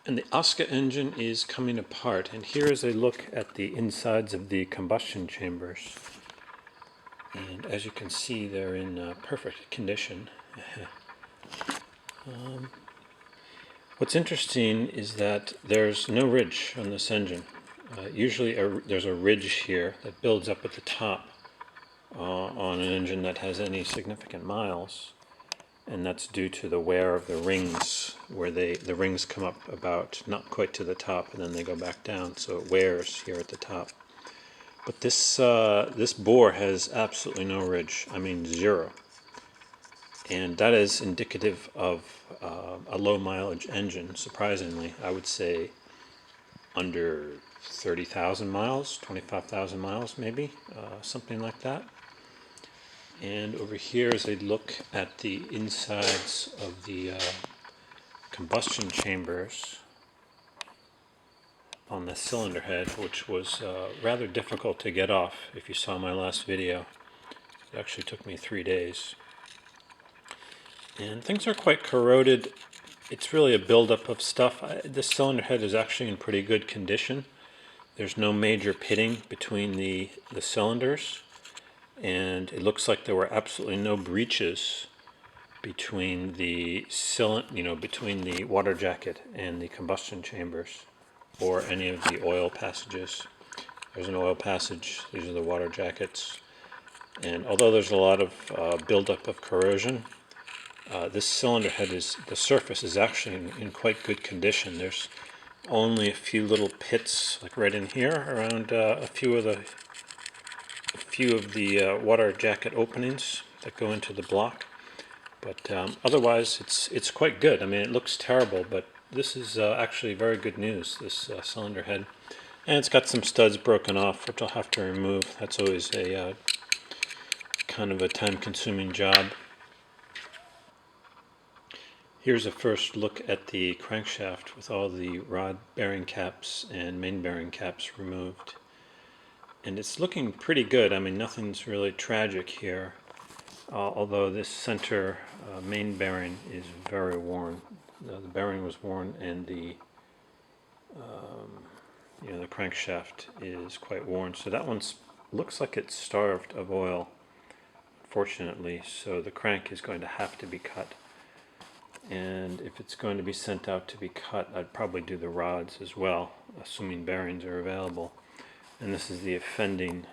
And the OSCA engine is coming apart, and here is a look at the insides of the combustion chambers. And as you can see, they're in perfect condition. What's interesting is that there's no ridge on this engine. Usually there's a ridge here that builds up at the top on an engine that has any significant miles. And that's due to the wear of the rings, where the rings come up about not quite to the top and then they go back down, so it wears here at the top. But this bore has absolutely no ridge, I mean zero. And that is indicative of a low mileage engine, surprisingly. I would say under 30,000 miles, 25,000 miles maybe, something like that. And over here is a look at the insides of the combustion chambers on the cylinder head, which was rather difficult to get off. If you saw my last video, it actually took me 3 days. And things are quite corroded. It's really a buildup of stuff. This cylinder head is actually in pretty good condition. There's no major pitting between the cylinders. And it looks like there were absolutely no breaches between the between the water jacket and the combustion chambers, or any of the oil passages. There's an oil passage. These are the water jackets. And although there's a lot of buildup of corrosion, this cylinder head the surface is actually in quite good condition. There's only a few little pits, like right in here, around a few of the water jacket openings that go into the block, but otherwise it's quite good. I mean, it looks terrible, but this is actually very good news, this cylinder head. And it's got some studs broken off, which I'll have to remove. That's always a kind of a time-consuming job. Here's a first look at the crankshaft with all the rod bearing caps and main bearing caps removed. And it's looking pretty good. I mean, nothing's really tragic here, although this center main bearing is very worn. The bearing was worn, and the crankshaft is quite worn. So that one looks like it's starved of oil, fortunately. So the crank is going to have to be cut. And if it's going to be sent out to be cut, I'd probably do the rods as well, assuming bearings are available. And this is the offending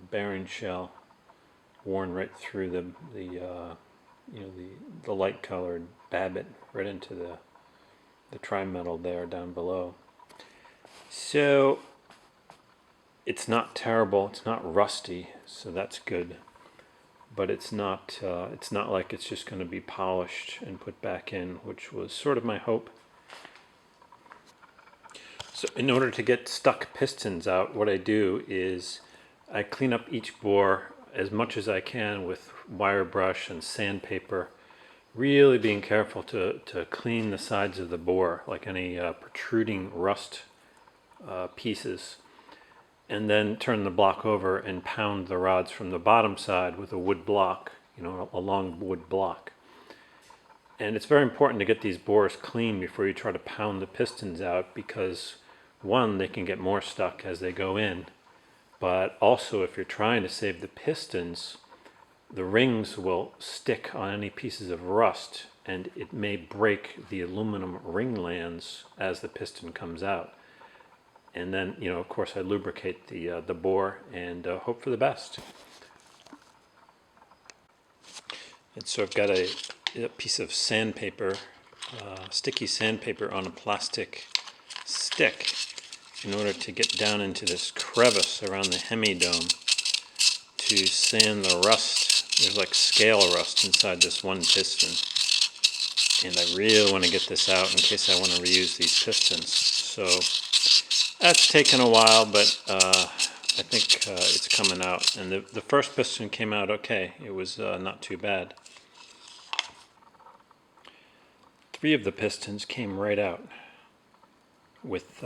bearing shell, worn right through the light-colored babbitt, right into the tri-metal there down below. So it's not terrible. It's not rusty, so that's good. But it's not like it's just going to be polished and put back in, which was sort of my hope. So in order to get stuck pistons out, what I do is I clean up each bore as much as I can with wire brush and sandpaper, really being careful to clean the sides of the bore, like any protruding rust pieces, and then turn the block over and pound the rods from the bottom side with a wood block, a long wood block. And it's very important to get these bores clean before you try to pound the pistons out, because one, they can get more stuck as they go in, but also if you're trying to save the pistons, the rings will stick on any pieces of rust, and it may break the aluminum ring lands as the piston comes out. And then, of course, I lubricate the bore and hope for the best. And so I've got a piece of sandpaper, sticky sandpaper on a plastic stick, in order to get down into this crevice around the hemidome to sand the rust. There's like scale rust inside this one piston, and I really want to get this out in case I want to reuse these pistons. So that's taken a while, but I think it's coming out. And the first piston came out okay. It was not too bad. 3 of the pistons came right out with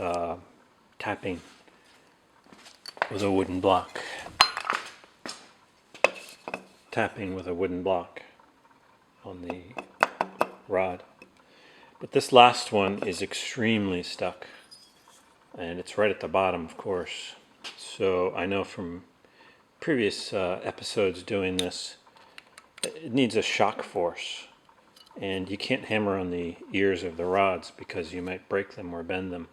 tapping with a wooden block. Tapping with a wooden block on the rod. But this last one is extremely stuck, and it's right at the bottom, of course. So I know from previous episodes doing this, it needs a shock force, and you can't hammer on the ears of the rods because you might break them or bend them.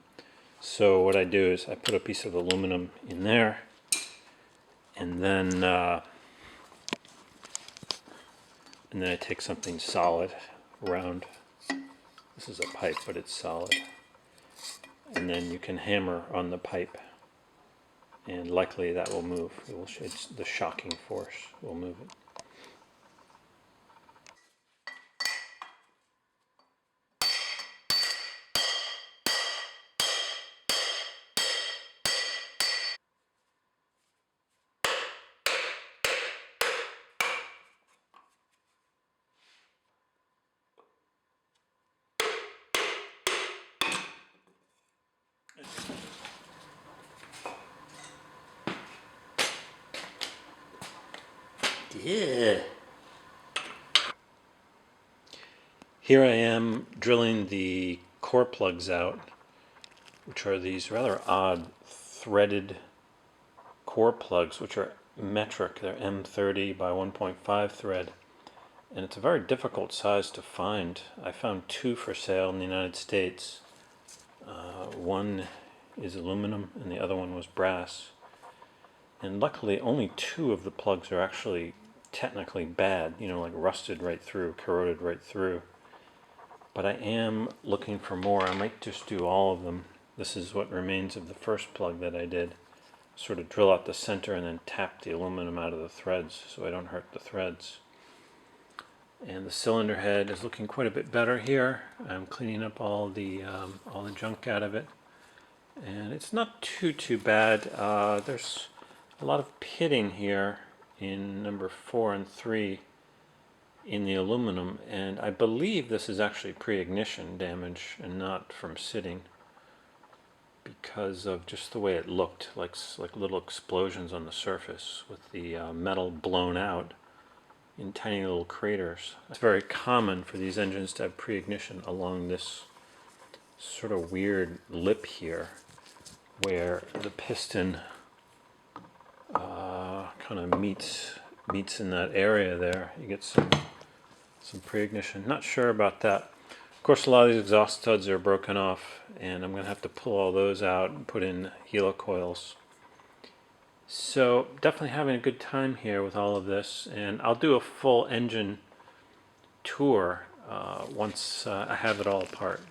So what I do is I put a piece of aluminum in there, and then I take something solid, round. This is a pipe, but it's solid. And then you can hammer on the pipe, and likely that will move. It's the shocking force will move it. Yeah. Here I am drilling the core plugs out, which are these rather odd threaded core plugs, which are metric. They're M30 by 1.5 thread, and it's a very difficult size to find. I found two for sale in the United States. One is aluminum and the other one was brass. And luckily only two of the plugs are actually technically bad, like rusted right through, corroded right through. But I am looking for more. I might just do all of them. This is what remains of the first plug that I did. Sort of drill out the center and then tap the aluminum out of the threads so I don't hurt the threads. And the cylinder head is looking quite a bit better here. I'm cleaning up all the junk out of it, and it's not too bad. There's a lot of pitting here in number 4 and 3 in the aluminum, and I believe this is actually pre-ignition damage and not from sitting, because of just the way it looked, like little explosions on the surface with the metal blown out in tiny little craters. It's very common for these engines to have pre-ignition along this sort of weird lip here, where the piston kind of meets in that area there. You get some pre-ignition. Not sure about that. Of course, a lot of these exhaust studs are broken off, and I'm going to have to pull all those out and put in helicoils. So definitely having a good time here with all of this, and I'll do a full engine tour once I have it all apart.